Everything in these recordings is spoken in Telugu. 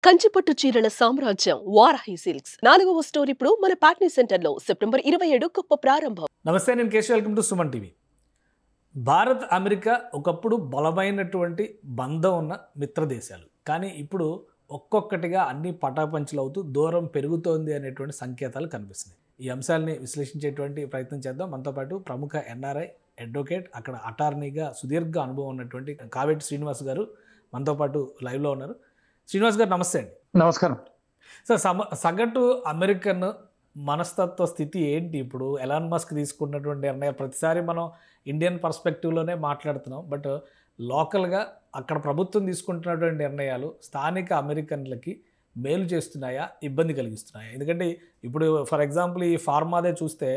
కంచిపట్టు చీరల సామ్రాజ్యం వారాహి సిల్క్స్ 4వ స్టోర్ ఇప్పుడు మన పాట్నీ సెంటర్లో సెప్టెంబర్ 27 గొప్ప ప్రారంభం. నమస్తే, నేను Keshav. Welcome to Suman TV. Bharat America ఒకప్పుడు బలమైనటువంటి బంధం ఉన్న మిత్ర దేశాలు, కానీ ఇప్పుడు ఒక్కొక్కటిగా అన్ని పటాపంచలు అవుతూ దూరం పెరుగుతోంది అనేటువంటి సంకేతాలు కనిపిస్తున్నాయి. ఈ అంశాలని విశ్లేషించేటువంటి ప్రయత్నం చేద్దాం. మనతో పాటు ప్రముఖ ఎన్ఆర్ఐ అడ్వకేట్, అక్కడ అటార్నీగా సుదీర్ఘ అనుభవం ఉన్నటువంటి కావేటి శ్రీనివాస్ గారు మనతో పాటు లైవ్లో ఉన్నారు. శ్రీనివాస్ గారు నమస్తే అండి. నమస్కారం సార్. సగటు అమెరికన్ మనస్తత్వ స్థితి ఏంటి ఇప్పుడు? ఎలాన్ మస్క్ తీసుకున్నటువంటి నిర్ణయం, ప్రతిసారి మనం ఇండియన్ పర్స్పెక్టివ్లోనే మాట్లాడుతున్నాం, బట్ లోకల్గా అక్కడ ప్రభుత్వం తీసుకుంటున్నటువంటి నిర్ణయాలు స్థానిక అమెరికన్లకి మేలు చేస్తున్నాయా, ఇబ్బంది కలిగిస్తున్నాయా? ఎందుకంటే ఇప్పుడు ఫర్ ఎగ్జాంపుల్ ఈ ఫార్మాదే చూస్తే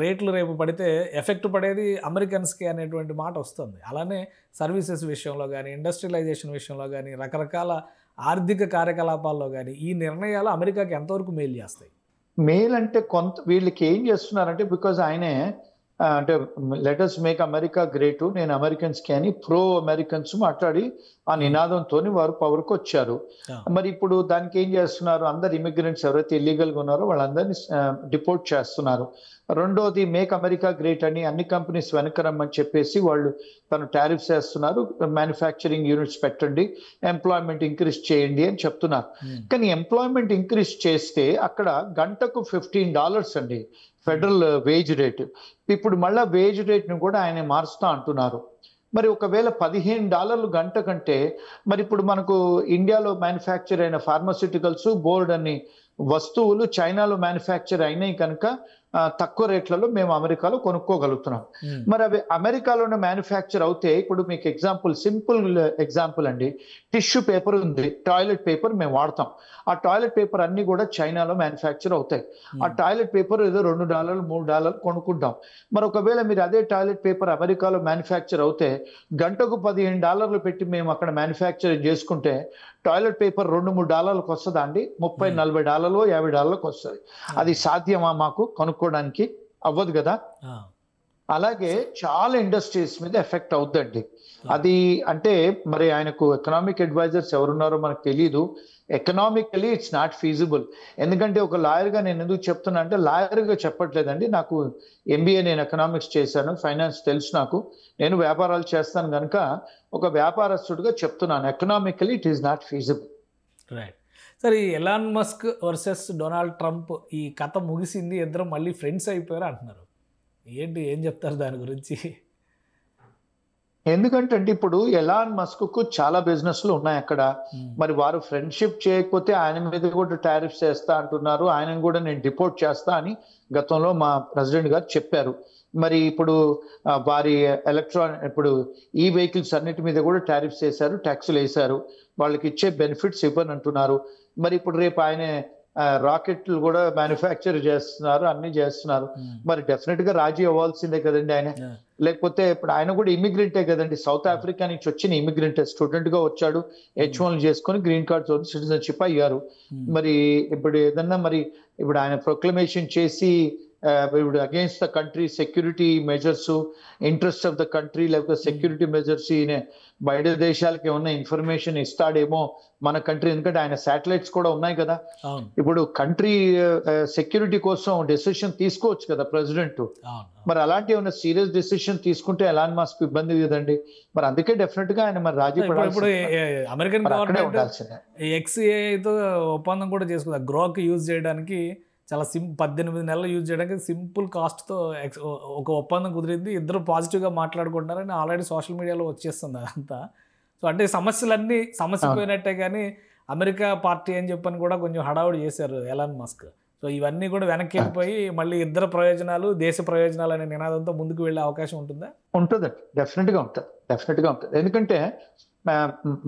రేట్లు రేపు పడితే ఎఫెక్ట్ పడేది అమెరికన్స్కి అనేటువంటి మాట వస్తుంది. అలానే సర్వీసెస్ విషయంలో కానీ, ఇండస్ట్రియలైజేషన్ విషయంలో కానీ, రకరకాల ఆర్థిక కార్యకలాపాల్లో కానీ ఈ నిర్ణయాలు అమెరికాకి ఎంతవరకు మేలు చేస్తాయి? మెయిల్ అంటే కొంత వీళ్ళకి ఏం చేస్తున్నారంటే, బికాజ్ ఆయనే అంటే లెటర్స్ మేక్ అమెరికా గ్రేట్, నేను అమెరికన్స్కి అని ప్రో అమెరికన్స్ మాట్లాడి ఆ నినాదంతో వారు పవర్కి వచ్చారు. మరి ఇప్పుడు దానికి ఏం చేస్తున్నారు? అందరు ఇమిగ్రెంట్స్ ఎవరైతే ఇల్లీగల్గా ఉన్నారో వాళ్ళందరినీ డిపోర్ట్ చేస్తున్నారు. రెండోది మేక్ అమెరికా గ్రేట్ అని అన్ని కంపెనీస్ వెనకరమ్మని చెప్పేసి వాళ్ళు తను టారిఫ్స్ వేస్తున్నారు. మ్యానుఫ్యాక్చరింగ్ యూనిట్స్ పెట్టండి, ఎంప్లాయ్మెంట్ ఇంక్రీజ్ చేయండి అని చెప్తున్నారు. కానీ ఎంప్లాయ్మెంట్ ఇంక్రీజ్ చేస్తే అక్కడ గంటకు $15 అండి ఫెడరల్ వేజ్ రేట్. ఇప్పుడు మళ్ళీ వేజ్ రేట్ని కూడా ఆయన మారుస్తా అంటున్నారు. మరి ఒకవేళ $15 గంట కంటే, మరి ఇప్పుడు మనకు ఇండియాలో మ్యానుఫ్యాక్చర్ అయిన ఫార్మాస్యూటికల్స్ బోర్డ్ అన్ని వస్తువులు చైనాలో మ్యానుఫ్యాక్చర్ అయినాయి కనుక తక్కువ రేట్లలో మేము అమెరికాలో కొనుక్కోగలుగుతున్నాం. మరి అవి అమెరికాలోనే మ్యానుఫ్యాక్చర్ అవుతే, ఇప్పుడు మీకు సింపుల్ ఎగ్జాంపుల్ అండి, టిష్యూ పేపర్ ఉంది, టాయిలెట్ పేపర్ మేము వాడతాం. ఆ టాయిలెట్ పేపర్ అన్ని కూడా చైనాలో మ్యానుఫ్యాక్చర్ అవుతాయి. ఆ టాయిలెట్ పేపర్ ఏదో $2 $3 కొనుక్కుంటాం. మరి ఒకవేళ మీరు అదే టాయిలెట్ పేపర్ అమెరికాలో మ్యానుఫ్యాక్చర్ అవుతే గంటకు $15 పెట్టి మేము అక్కడ మ్యానుఫ్యాక్చరింగ్ చేసుకుంటే టాయిలెట్ పేపర్ $2-3 వస్తుందా అండి? $30-40 $50 వస్తుంది. అది సాధ్యమా మాకు కొనుక్కోవడానికి? అవ్వదు కదా. అలాగే చాలా ఇండస్ట్రీస్ మీద ఎఫెక్ట్ అవుతుందండి. అది అంటే మరి ఆయనకు ఎకనామిక్ అడ్వైజర్స్ ఎవరున్నారో మనకు తెలియదు. Economically it's not feasible. ఎందుకంటే ఒక లాయర్గా నేను ఎందుకు చెప్తున్నా అంటే, లాయర్గా చెప్పట్లేదండి, నాకు MBA, నేను ఎకనామిక్స్ చేశాను, ఫైనాన్స్ తెలుసు నాకు, నేను వ్యాపారాలు చేస్తాను కనుక ఒక వ్యాపారస్తుడిగా చెప్తున్నాను, economically it is not feasible. Right. సరే, ఈ Elon Musk versus Donald Trump ఈ కథ ముగిసింది, ఇద్దరు మళ్ళీ ఫ్రెండ్స్ అయిపోయారు అంటున్నారు. ఏం చెప్తారు దాని గురించి? ఎందుకంటే ఇప్పుడు ఎలాన్ మస్క్ కు చాలా బిజినెస్లు ఉన్నాయి అక్కడ. మరి వారు ఫ్రెండ్షిప్ చేయకపోతే ఆయన మీద కూడా టారిఫ్స్ వేస్తా అంటున్నారు. ఆయన కూడా నేను డిపోర్ట్ చేస్తా అని గతంలో మా ప్రెసిడెంట్ గారు చెప్పారు. మరి ఇప్పుడు వారి ఇప్పుడు ఈ వెహికల్స్ అన్నిటి మీద కూడా టారిఫ్స్ వేశారు, ట్యాక్సులు వేశారు. వాళ్ళకి ఇచ్చే బెనిఫిట్స్ ఇవ్వనంటున్నారు. మరి ఇప్పుడు రేపు ఆయన రాకెట్లు కూడా మ్యానుఫ్యాక్చర్ చేస్తున్నారు, అన్ని చేస్తున్నారు. మరి డెఫినెట్ గా రాజీ అవ్వాల్సిందే కదండి ఆయన. లేకపోతే ఇప్పుడు ఆయన కూడా ఇమిగ్రెంటే కదండి, సౌత్ ఆఫ్రికా నుంచి వచ్చిన ఇమిగ్రెంట్, స్టూడెంట్ గా వచ్చాడు, H1 చేసుకొని గ్రీన్ కార్డ్ సిటిజన్షిప్ అయ్యారు. మరి ఇప్పుడు ఏదన్నా మరి ఇప్పుడు ఆయన ప్రొక్లమేషన్ చేసి ఇప్పుడు against the country security measures, interest of the country, లేకపోతే సెక్యూరిటీ మెజర్స్ బయట దేశాలకి ఏమన్నా ఇన్ఫర్మేషన్ ఇస్తాడేమో మన కంట్రీ. ఎందుకంటే ఆయన శాటిలైట్స్ కూడా ఉన్నాయి కదా. ఇప్పుడు కంట్రీ సెక్యూరిటీ కోసం డెసిషన్ తీసుకోవచ్చు కదా ప్రెసిడెంట్. మరి అలాంటి ఏమైనా సీరియస్ డెసిషన్ తీసుకుంటే ఎలాన్ మస్క్ ఇబ్బంది కదండి. మరి అందుకే డెఫినెట్ గా ఆయన మరి రాజీ ఇప్పుడు అమెరికన్ గవర్నమెంట్ XAIతో ఒప్పందం కూడా చేసుకుంది గ్రోక్ యూజ్ చేయడానికి. చాలా 18 నెలలు యూజ్ చేయడానికి సింపుల్ కాస్ట్తో ఒక ఒప్పందం కుదిరింది. ఇద్దరు పాజిటివ్గా మాట్లాడుకుంటున్నారని ఆల్రెడీ సోషల్ మీడియాలో వచ్చేస్తుంది అదంతా. సో అంటే సమస్య పోయినట్టే, కానీ అమెరికా పార్టీ అని చెప్పని కూడా కొంచెం హడావుడి చేశారు ఎలాన్ మస్క్. సో ఇవన్నీ కూడా వెనక్కి వెళ్ళిపోయి మళ్ళీ ఇద్దరు ప్రయోజనాలు, దేశ ప్రయోజనాలు అనే నినాదంతో ముందుకు వెళ్ళే అవకాశం ఉంటుందా? ఉంటుందండి, డెఫినెట్గా ఉంటుంది. ఎందుకంటే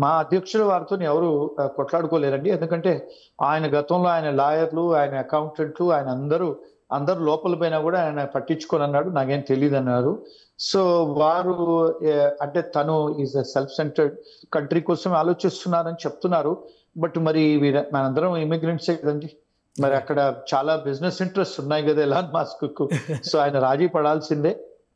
మా అధ్యక్షుల వారితో ఎవరు కొట్లాడుకోలేరండి. ఎందుకంటే ఆయన గతంలో ఆయన లాయర్లు, ఆయన అకౌంటెంట్లు, ఆయన అందరూ లోపల పైన కూడా ఆయన పట్టించుకొని అన్నాడు, నాకేం తెలియదు అన్నారు. సో వారు అంటే తను ఈజ్ సెల్ఫ్ సెంటర్డ్, కంట్రీ కోసం ఆలోచిస్తున్నారని చెప్తున్నారు. బట్ మరి మనందరం ఇమిగ్రెంట్సే కదండి. మరి అక్కడ చాలా బిజినెస్ ఇంట్రెస్ట్ ఉన్నాయి కదా ఎలాన్ మస్క్ కు. సో ఆయన రాజీ పడాల్సిందే,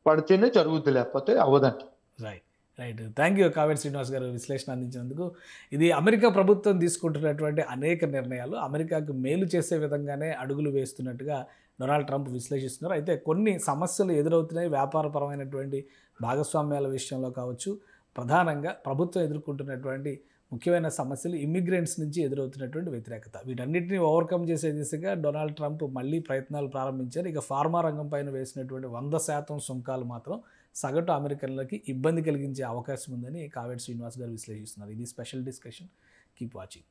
పడితేనే జరుగుద్ది, లేకపోతే అవ్వదండి. Right. Right. Thank you Kaveri Srinivas గారు విశ్లేషణ అందించినందుకు. ఇది అమెరికా ప్రభుత్వం తీసుకుంటున్నటువంటి అనేక నిర్ణయాలు అమెరికాకు మేలు చేసే విధంగానే అడుగులు వేస్తున్నట్టుగా డొనాల్డ్ ట్రంప్ విశ్లేషిస్తున్నారు. అయితే కొన్ని సమస్యలు ఎదురవుతున్నాయి వ్యాపారపరమైనటువంటి భాగస్వామ్యాల విషయంలో కావచ్చు. ప్రధానంగా ప్రభుత్వం ఎదుర్కొంటున్నటువంటి ముఖ్యమైన సమస్యలు ఇమ్మిగ్రెంట్స్ నుంచి ఎదురవుతున్నటువంటి వ్యతిరేకత. వీటన్నిటిని ఓవర్కమ్ చేసే దిశగా డొనాల్డ్ ట్రంప్ మళ్ళీ ప్రయత్నాలు ప్రారంభించారు. ఇక ఫార్మా రంగం పైన వేసినటువంటి 100% సుంకాలు మాత్రం సగటు అమెరికన్లకి ఇబ్బంది కలిగించే అవకాశం ఉందని కావేరి శ్రీనివాస్ గారు విశ్లేషిస్తున్నారు. ఇది స్పెషల్ డిస్కషన్. Keep watching.